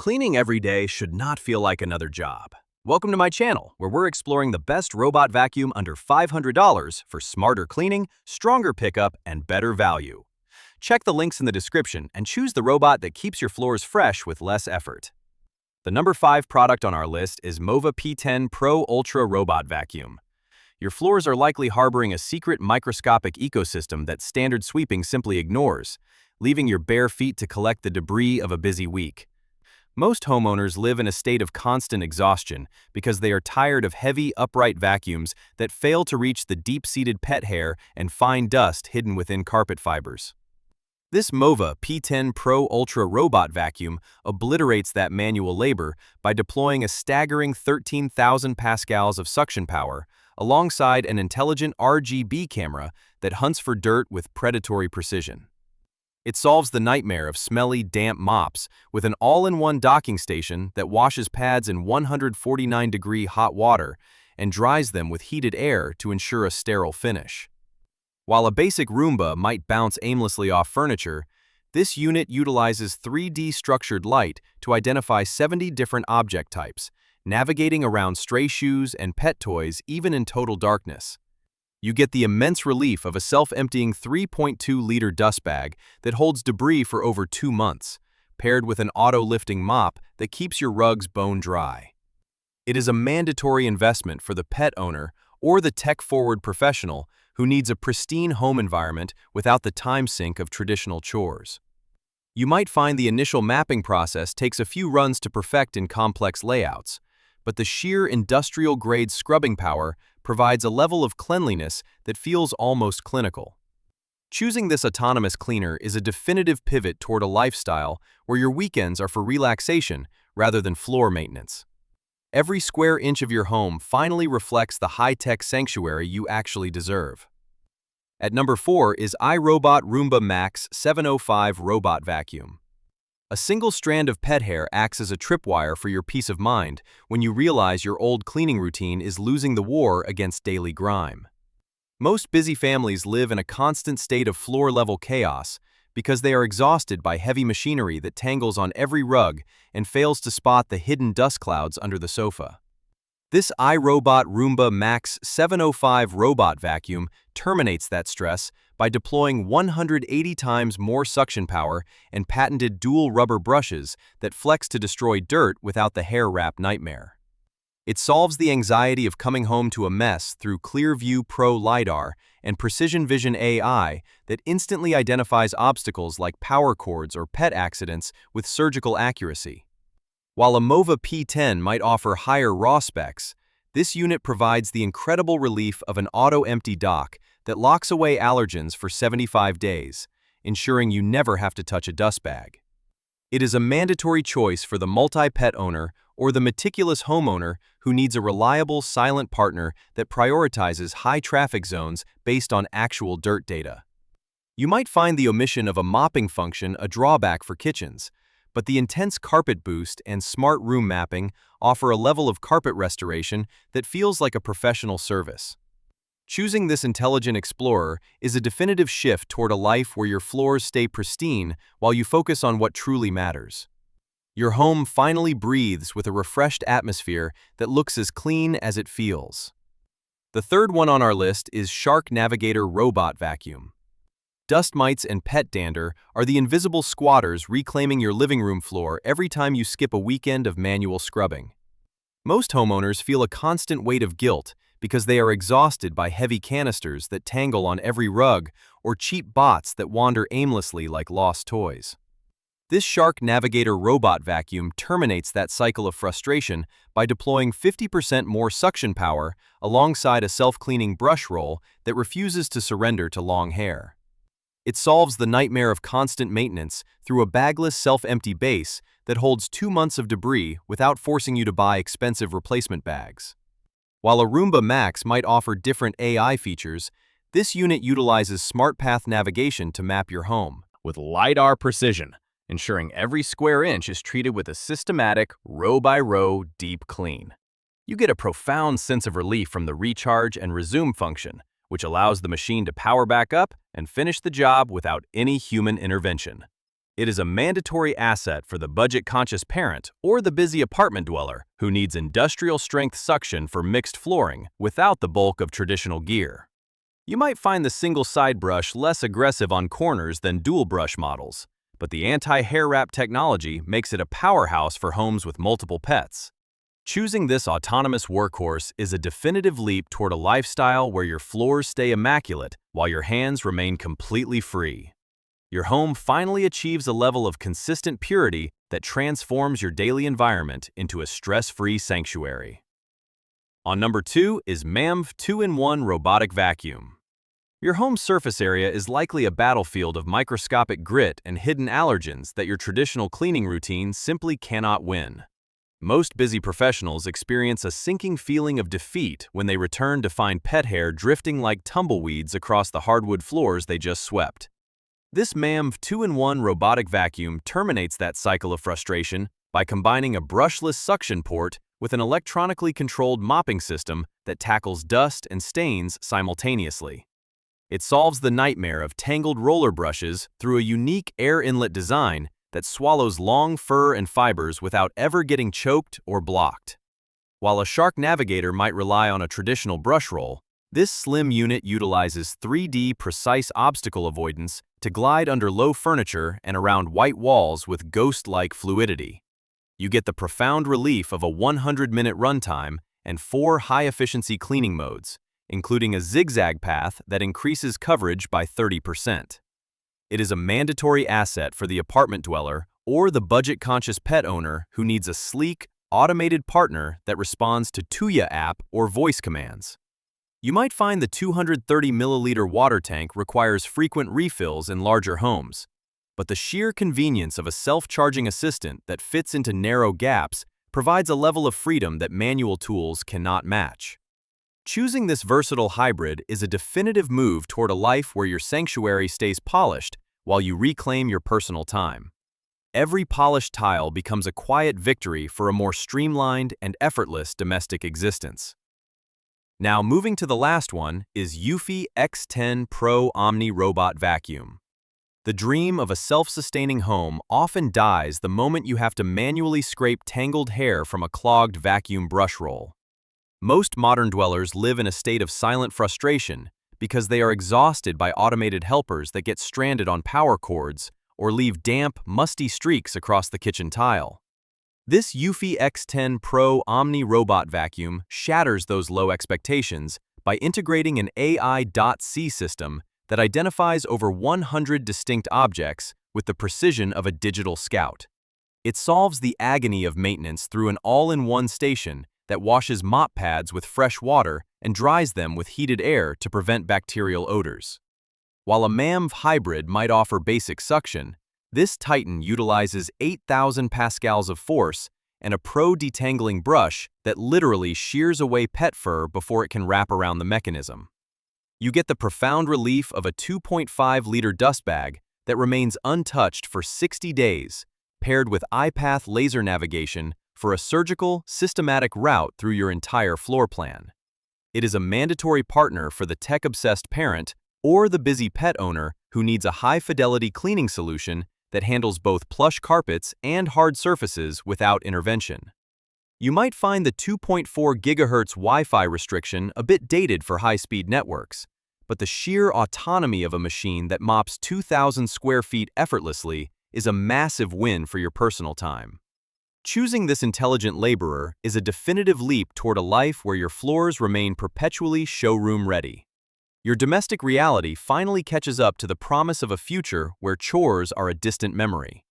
Cleaning every day should not feel like another job. Welcome to my channel, where we're exploring the best robot vacuum under $500 for smarter cleaning, stronger pickup, and better value. Check the links in the description and choose the robot that keeps your floors fresh with less effort. The number 5 product on our list is Mova P10 Pro Ultra Robot Vacuum. Your floors are likely harboring a secret microscopic ecosystem that standard sweeping simply ignores, leaving your bare feet to collect the debris of a busy week. Most homeowners live in a state of constant exhaustion because they are tired of heavy, upright vacuums that fail to reach the deep-seated pet hair and fine dust hidden within carpet fibers. This Mova P10 Pro Ultra Robot Vacuum obliterates that manual labor by deploying a staggering 13,000 pascals of suction power alongside an intelligent RGB camera that hunts for dirt with predatory precision. It solves the nightmare of smelly, damp mops with an all-in-one docking station that washes pads in 149-degree hot water and dries them with heated air to ensure a sterile finish. While a basic Roomba might bounce aimlessly off furniture, this unit utilizes 3D structured light to identify 70 different object types, navigating around stray shoes and pet toys even in total darkness. You get the immense relief of a self-emptying 3.2-liter dust bag that holds debris for over 2 months, paired with an auto-lifting mop that keeps your rugs bone dry. It is a mandatory investment for the pet owner or the tech-forward professional who needs a pristine home environment without the time sink of traditional chores. You might find the initial mapping process takes a few runs to perfect in complex layouts, but the sheer industrial-grade scrubbing power provides a level of cleanliness that feels almost clinical. Choosing this autonomous cleaner is a definitive pivot toward a lifestyle where your weekends are for relaxation rather than floor maintenance. Every square inch of your home finally reflects the high-tech sanctuary you actually deserve. At number 4 is iRobot Roomba Max 705 Robot Vacuum. A single strand of pet hair acts as a tripwire for your peace of mind when you realize your old cleaning routine is losing the war against daily grime. Most busy families live in a constant state of floor-level chaos because they are exhausted by heavy machinery that tangles on every rug and fails to spot the hidden dust clouds under the sofa. This iRobot Roomba Max 705 Robot Vacuum terminates that stress by deploying 180 times more suction power and patented dual rubber brushes that flex to destroy dirt without the hair wrap nightmare. It solves the anxiety of coming home to a mess through ClearView Pro LiDAR and Precision Vision AI that instantly identifies obstacles like power cords or pet accidents with surgical accuracy. While a Mova P10 might offer higher raw specs, this unit provides the incredible relief of an auto-empty dock that locks away allergens for 75 days, ensuring you never have to touch a dust bag. It is a mandatory choice for the multi-pet owner or the meticulous homeowner who needs a reliable, silent partner that prioritizes high-traffic zones based on actual dirt data. You might find the omission of a mopping function a drawback for kitchens, but the intense carpet boost and smart room mapping offer a level of carpet restoration that feels like a professional service. Choosing this intelligent explorer is a definitive shift toward a life where your floors stay pristine while you focus on what truly matters. Your home finally breathes with a refreshed atmosphere that looks as clean as it feels. The third one on our list is Shark Navigator Robot Vacuum. Dust mites and pet dander are the invisible squatters reclaiming your living room floor every time you skip a weekend of manual scrubbing. Most homeowners feel a constant weight of guilt because they are exhausted by heavy canisters that tangle on every rug or cheap bots that wander aimlessly like lost toys. This Shark Navigator Robot Vacuum terminates that cycle of frustration by deploying 50% more suction power alongside a self-cleaning brush roll that refuses to surrender to long hair. It solves the nightmare of constant maintenance through a bagless self-empty base that holds 2 months of debris without forcing you to buy expensive replacement bags. While a Roomba Max might offer different AI features, this unit utilizes smart path navigation to map your home with LiDAR precision, ensuring every square inch is treated with a systematic, row-by-row deep clean. You get a profound sense of relief from the recharge and resume function, which allows the machine to power back up and finish the job without any human intervention. It is a mandatory asset for the budget-conscious parent or the busy apartment dweller who needs industrial-strength suction for mixed flooring without the bulk of traditional gear. You might find the single side brush less aggressive on corners than dual brush models, but the anti-hair wrap technology makes it a powerhouse for homes with multiple pets. Choosing this autonomous workhorse is a definitive leap toward a lifestyle where your floors stay immaculate while your hands remain completely free. Your home finally achieves a level of consistent purity that transforms your daily environment into a stress-free sanctuary. On number 2 is Mamnv 2-in-1 Robotic Vacuum. Your home surface area is likely a battlefield of microscopic grit and hidden allergens that your traditional cleaning routine simply cannot win. Most busy professionals experience a sinking feeling of defeat when they return to find pet hair drifting like tumbleweeds across the hardwood floors they just swept. This Mamnv 2-in-1 robotic vacuum terminates that cycle of frustration by combining a brushless suction port with an electronically controlled mopping system that tackles dust and stains simultaneously. It solves the nightmare of tangled roller brushes through a unique air inlet design that swallows long fur and fibers without ever getting choked or blocked. While a Shark Navigator might rely on a traditional brush roll, this slim unit utilizes 3D precise obstacle avoidance to glide under low furniture and around white walls with ghost-like fluidity. You get the profound relief of a 100-minute runtime and 4 high-efficiency cleaning modes, including a zigzag path that increases coverage by 30%. It is a mandatory asset for the apartment dweller or the budget-conscious pet owner who needs a sleek, automated partner that responds to Tuya app or voice commands. You might find the 230-milliliter water tank requires frequent refills in larger homes, but the sheer convenience of a self-charging assistant that fits into narrow gaps provides a level of freedom that manual tools cannot match. Choosing this versatile hybrid is a definitive move toward a life where your sanctuary stays polished while you reclaim your personal time. Every polished tile becomes a quiet victory for a more streamlined and effortless domestic existence. Now, moving to the last one is Eufy X10 Pro Omni Robot Vacuum. The dream of a self-sustaining home often dies the moment you have to manually scrape tangled hair from a clogged vacuum brush roll. Most modern dwellers live in a state of silent frustration because they are exhausted by automated helpers that get stranded on power cords or leave damp, musty streaks across the kitchen tile. This Eufy X10 Pro Omni Robot Vacuum shatters those low expectations by integrating an AI.C system that identifies over 100 distinct objects with the precision of a digital scout. It solves the agony of maintenance through an all-in-one station that washes mop pads with fresh water and dries them with heated air to prevent bacterial odors. While a Mamnv hybrid might offer basic suction, this Titan utilizes 8,000 pascals of force and a pro detangling brush that literally shears away pet fur before it can wrap around the mechanism. You get the profound relief of a 2.5-liter dust bag that remains untouched for 60 days, paired with iPath laser navigation for a surgical, systematic route through your entire floor plan. It is a mandatory partner for the tech-obsessed parent or the busy pet owner who needs a high-fidelity cleaning solution that handles both plush carpets and hard surfaces without intervention. You might find the 2.4 GHz Wi-Fi restriction a bit dated for high-speed networks, but the sheer autonomy of a machine that mops 2,000 square feet effortlessly is a massive win for your personal time. Choosing this intelligent laborer is a definitive leap toward a life where your floors remain perpetually showroom-ready. Your domestic reality finally catches up to the promise of a future where chores are a distant memory.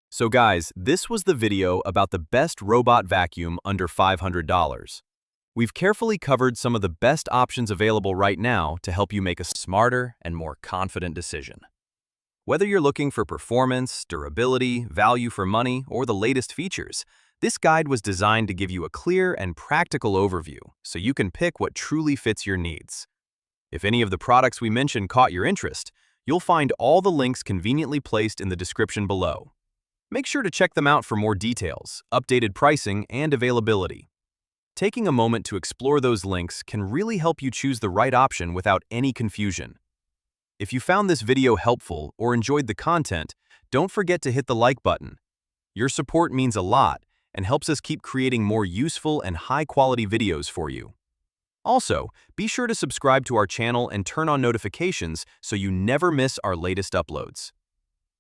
So guys, this was the video about the best robot vacuum under $500. We've carefully covered some of the best options available right now to help you make a smarter and more confident decision. Whether you're looking for performance, durability, value for money, or the latest features, this guide was designed to give you a clear and practical overview so you can pick what truly fits your needs. If any of the products we mentioned caught your interest, you'll find all the links conveniently placed in the description below. Make sure to check them out for more details, updated pricing, and availability. Taking a moment to explore those links can really help you choose the right option without any confusion. If you found this video helpful or enjoyed the content, don't forget to hit the like button. Your support means a lot and helps us keep creating more useful and high-quality videos for you. Also, be sure to subscribe to our channel and turn on notifications so you never miss our latest uploads.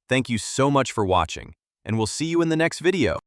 Thank you so much for watching, and we'll see you in the next video.